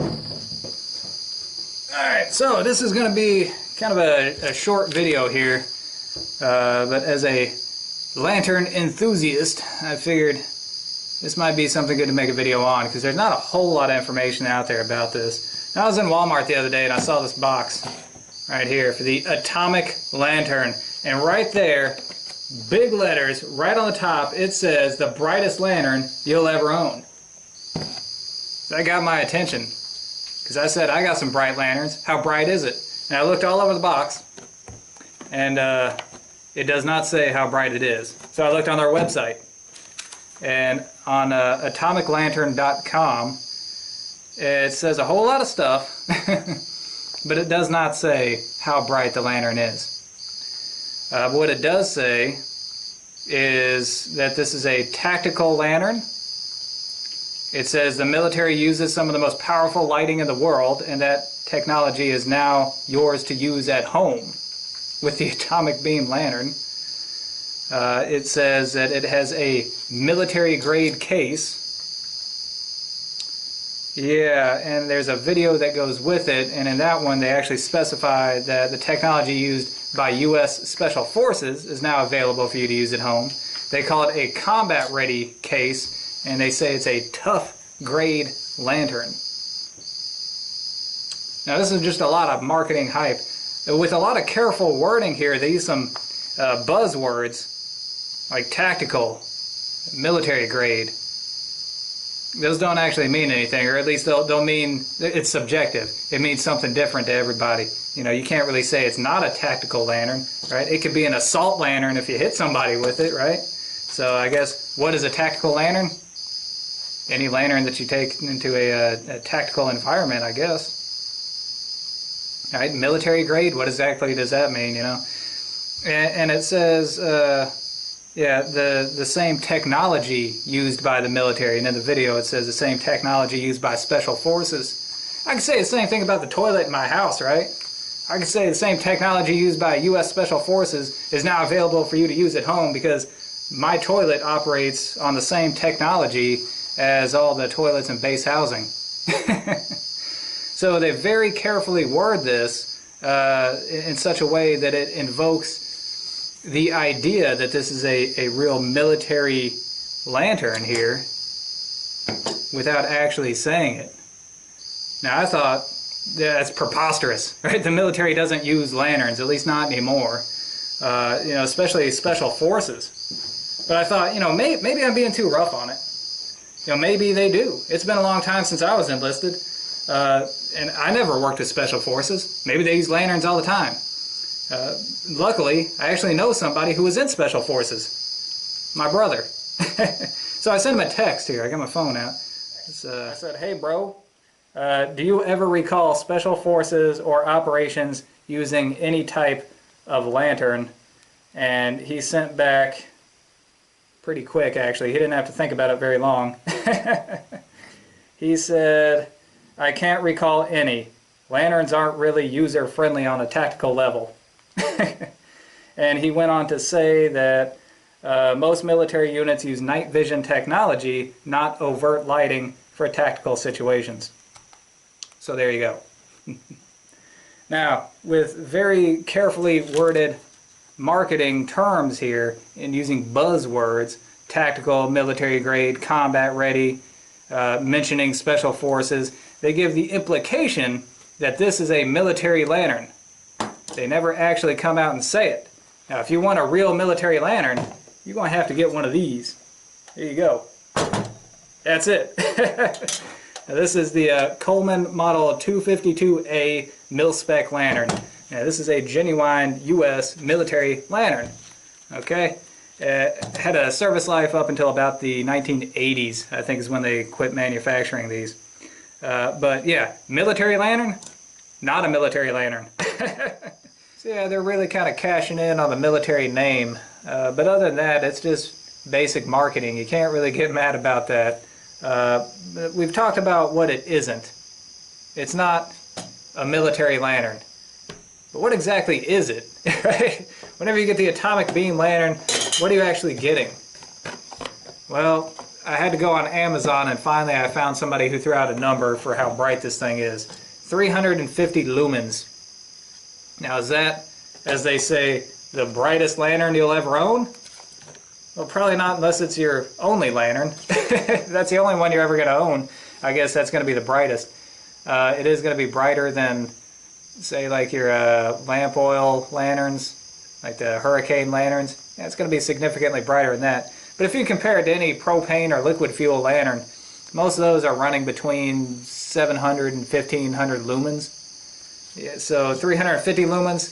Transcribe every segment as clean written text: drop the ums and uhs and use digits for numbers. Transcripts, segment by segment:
Alright, so this is going to be kind of a short video here, but as a lantern enthusiast, I figured this might be something good to make a video on, because there's not a whole lot of information out there about this. Now, I was in Walmart the other day and I saw this box right here for the atomic lantern, and right there, big letters, right on the top, it says the brightest lantern you'll ever own. That got my attention, because I said, I got some bright lanterns. How bright is it? And I looked all over the box, and it does not say how bright it is. So I looked on their website, and on atomiclantern.com, it says a whole lot of stuff, but it does not say how bright the lantern is. But what it does say is that this is a tactical lantern. It says the military uses some of the most powerful lighting in the world, and that technology is now yours to use at home with the atomic beam lantern. It says that it has a military-grade case. Yeah, and there's a video that goes with it, and in that one they actually specify that the technology used by U.S. Special Forces is now available for you to use at home. They call it a combat-ready case, and they say it's a tough-grade lantern. Now, this is just a lot of marketing hype. With a lot of careful wording here, they use some buzzwords like tactical, military-grade. Those don't actually mean anything, or at least they'll mean, it's subjective. It means something different to everybody. You know, you can't really say it's not a tactical lantern, right? It could be an assault lantern if you hit somebody with it, right? So I guess, what is a tactical lantern? Any lantern that you take into a tactical environment, I guess. All right, military grade, what exactly does that mean, you know? And it says, yeah, the same technology used by the military, and in the video it says the same technology used by special forces. I can say the same thing about the toilet in my house, right? I can say the same technology used by U.S. Special Forces is now available for you to use at home, because my toilet operates on the same technology as all the toilets in base housing. So they very carefully word this in such a way that it invokes the idea that this is a real military lantern here without actually saying it. Now, I thought, that's preposterous, right? The military doesn't use lanterns, at least not anymore, you know, especially special forces. But I thought, you know, maybe I'm being too rough on it. You know, maybe they do. It's been a long time since I was enlisted, and I never worked with special forces. Maybe they use lanterns all the time. Luckily, I actually know somebody who was in special forces. My brother. So I sent him a text here. I got my phone out. I said, hey bro, do you ever recall special forces or operations using any type of lantern? And he sent back pretty quick, actually. He didn't have to think about it very long. He said, I can't recall any. Lanterns aren't really user-friendly on a tactical level. And he went on to say that most military units use night vision technology, not overt lighting, for tactical situations. So there you go. Now, with very carefully worded marketing terms here, and using buzzwords, tactical, military grade, combat ready, mentioning special forces, they give the implication that this is a military lantern. They never actually come out and say it. Now, if you want a real military lantern, you're going to have to get one of these. There you go. That's it. Now, this is the Coleman Model 252A mil-spec lantern. Now, this is a genuine U.S. military lantern. Okay? Had a service life up until about the 1980s, I think is when they quit manufacturing these. But yeah, military lantern, not a military lantern. So yeah, they're really kind of cashing in on the military name. But other than that, it's just basic marketing. You can't really get mad about that. We've talked about what it isn't. It's not a military lantern. But what exactly is it? Right? Whenever you get the atomic beam lantern, what are you actually getting? Well, I had to go on Amazon, and finally I found somebody who threw out a number for how bright this thing is. 350 lumens. Now is that, as they say, the brightest lantern you'll ever own? Well, probably not unless it's your only lantern. If that's the only one you're ever going to own, I guess that's going to be the brightest. It is going to be brighter than, say, like your lamp oil lanterns, like the hurricane lanterns. Yeah, it's going to be significantly brighter than that. But if you compare it to any propane or liquid fuel lantern, most of those are running between 700 and 1500 lumens. Yeah, so 350 lumens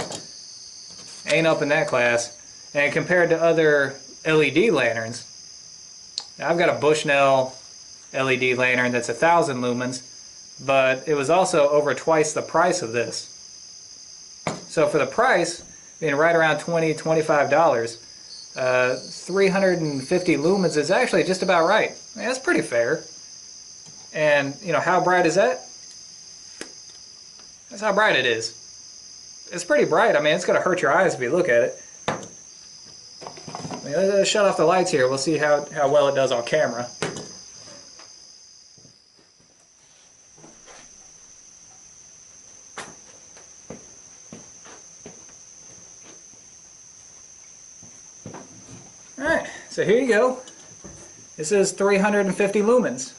ain't up in that class. And compared to other LED lanterns, I've got a Bushnell LED lantern that's 1000 lumens, but it was also over twice the price of this. So for the price, being right around $20, $25, 350 lumens is actually just about right. I mean, that's pretty fair. And, you know, how bright is that? That's how bright it is. It's pretty bright. I mean, it's going to hurt your eyes if you look at it. I mean, let's shut off the lights here. We'll see how well it does on camera. Alright, so here you go. This is 350 lumens.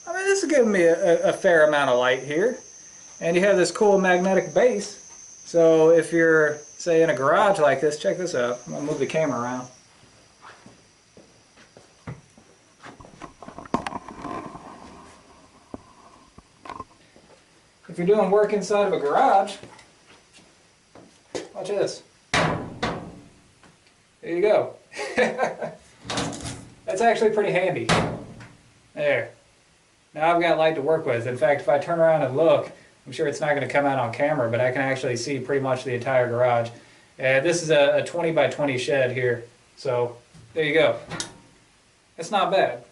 I mean, this is giving me a fair amount of light here. And you have this cool magnetic base. So if you're, say, in a garage like this, check this out. I'm going to move the camera around. If you're doing work inside of a garage, watch this. There you go. That's actually pretty handy. There. Now I've got light to work with. In fact, if I turn around and look, I'm sure it's not going to come out on camera, but I can actually see pretty much the entire garage. This is a 20 by 20 shed here. So there you go. It's not bad.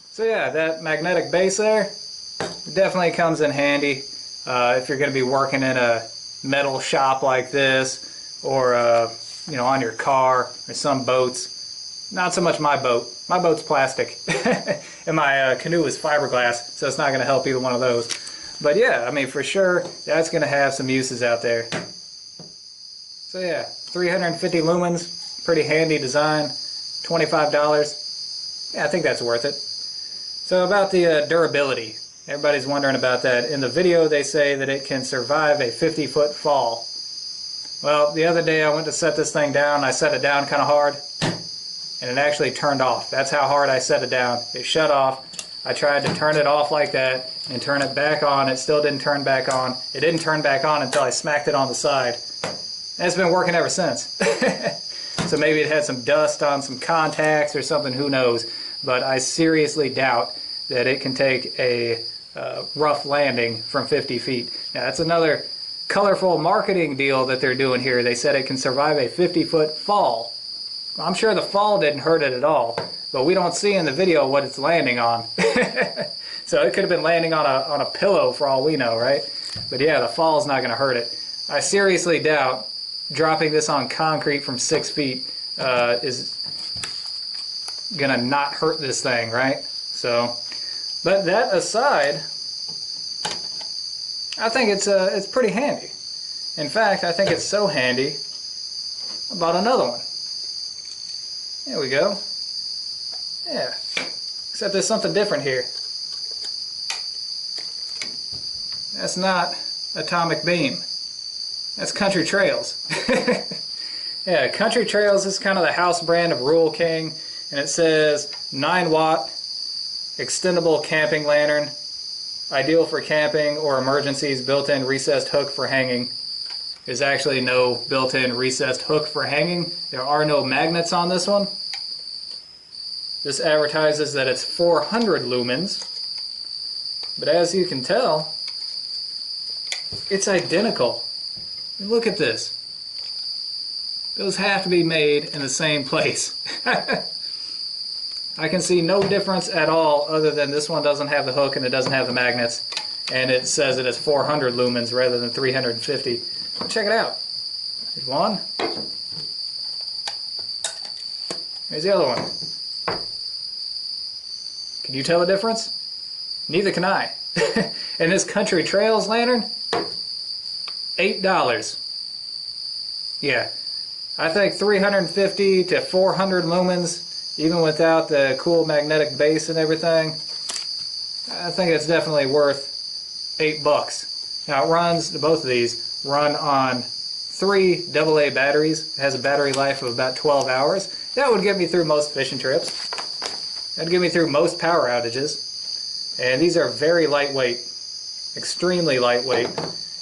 So yeah, that magnetic base there definitely comes in handy if you're going to be working in a metal shop like this, or you know, on your car or some boats. Not so much my boat. My boat's plastic, and my canoe is fiberglass, so it's not going to help either one of those. But yeah, I mean, for sure, that's going to have some uses out there. So yeah, 350 lumens, pretty handy design, $25. Yeah, I think that's worth it. So about the durability. Everybody's wondering about that. In the video, they say that it can survive a 50-foot fall. Well, the other day I went to set this thing down. I set it down kind of hard, and it actually turned off. That's how hard I set it down. It shut off. I tried to turn it off like that and turn it back on. It still didn't turn back on. It didn't turn back on until I smacked it on the side. And it's been working ever since. So maybe it had some dust on some contacts or something, who knows. But I seriously doubt that it can take a rough landing from 50 feet. Now that's another colorful marketing deal that they're doing here. They said it can survive a 50-foot fall. I'm sure the fall didn't hurt it at all, but we don't see in the video what it's landing on. So it could have been landing on a pillow for all we know, right? But yeah, the fall's not going to hurt it. I seriously doubt dropping this on concrete from 6 feet is going to not hurt this thing, right? So, but that aside, I think it's pretty handy. In fact, I think it's so handy, I bought another one. There we go. Yeah. Except there's something different here. That's not Atomic Beam. That's Country Trails. Yeah, Country Trails is kind of the house brand of Rural King, and it says 9-watt extendable camping lantern, ideal for camping or emergencies, built-in recessed hook for hanging. There's actually no built-in recessed hook for hanging. There are no magnets on this one. This advertises that it's 400 lumens, but as you can tell, it's identical. Look at this. Those have to be made in the same place. I can see no difference at all, other than this one doesn't have the hook and it doesn't have the magnets, and it says that it's 400 lumens rather than 350. Check it out. There's one. There's the other one. Can you tell the difference? Neither can I. And this Country Trails lantern, $8. Yeah, I think 350 to 400 lumens, even without the cool magnetic base and everything, I think it's definitely worth $8. Now it runs, both of these run on 3 AA batteries. It has a battery life of about 12 hours. That would get me through most fishing trips. That'd get me through most power outages. And these are very lightweight, extremely lightweight.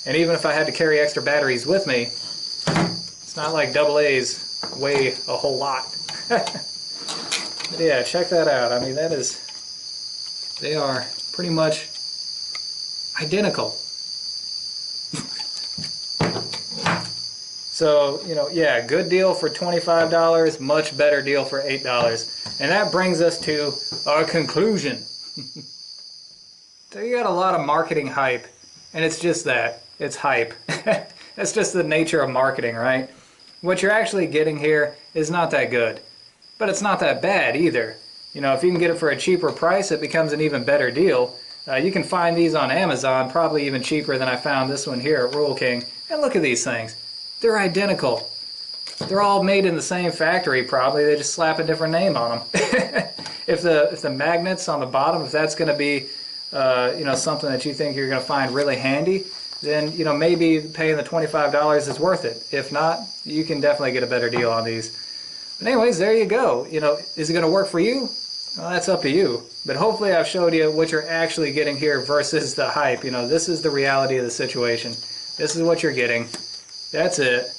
And even if I had to carry extra batteries with me, it's not like AA's weigh a whole lot. But yeah, check that out. I mean, they are pretty much identical. So, you know, yeah, good deal for $25, much better deal for $8. And that brings us to our conclusion. So you got a lot of marketing hype, and it's just that. It's hype. That's just the nature of marketing, right? What you're actually getting here is not that good. But it's not that bad either. You know, if you can get it for a cheaper price, it becomes an even better deal. You can find these on Amazon, probably even cheaper than I found this one here at Rural King. And look at these things. They're identical. They're all made in the same factory, probably. They just slap a different name on them. If the magnets on the bottom, if that's going to be you know, something that you think you're going to find really handy, then, you know, maybe paying the $25 is worth it. If not, you can definitely get a better deal on these. But anyways, there you go. You know, is it going to work for you? Well, that's up to you. But hopefully I've showed you what you're actually getting here versus the hype. You know, this is the reality of the situation. This is what you're getting. That's it.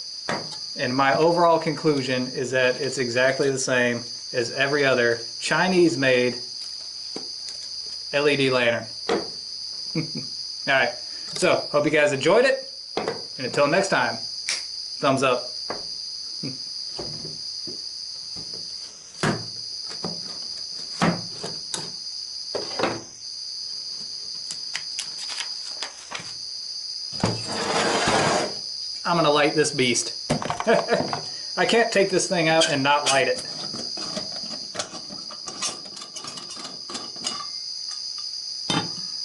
And my overall conclusion is that it's exactly the same as every other Chinese-made LED lantern. Alright, so hope you guys enjoyed it, and until next time, thumbs up. I'm gonna light this beast. I can't take this thing out and not light it.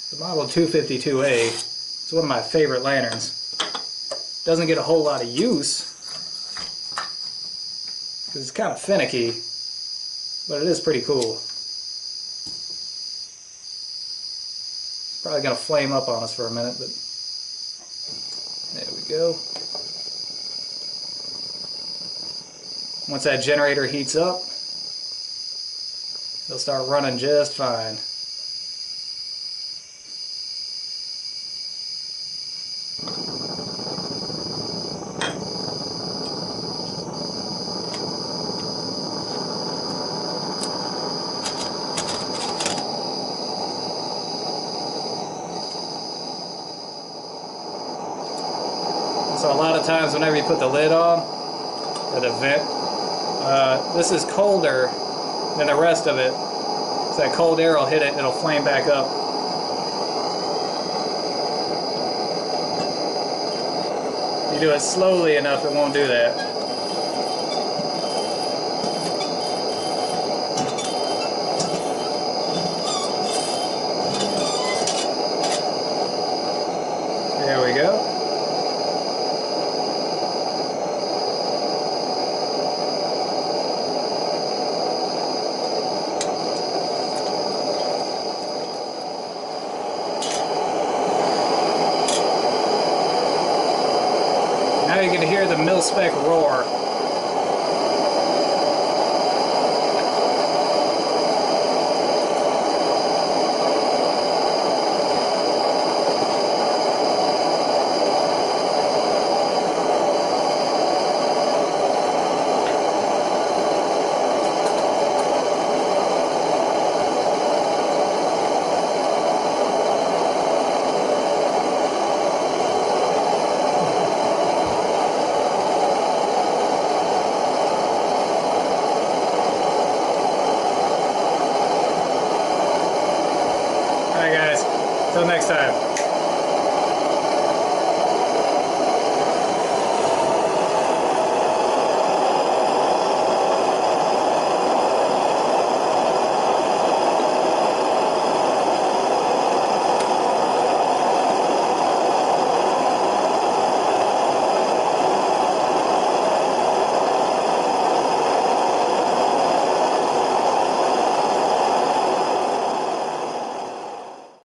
The model 252A is one of my favorite lanterns. Doesn't get a whole lot of use because it's kind of finicky, but it is pretty cool. It's probably going to flame up on us for a minute, but there we go. Once that generator heats up, it'll start running just fine. So a lot of times whenever you put the lid on, or the vent, this is colder than the rest of it. So that cold air will hit it and it'll flame back up. If you do it slowly enough, it won't do that. There we go. Now you can hear the mil-spec roar. Alright guys, till next time.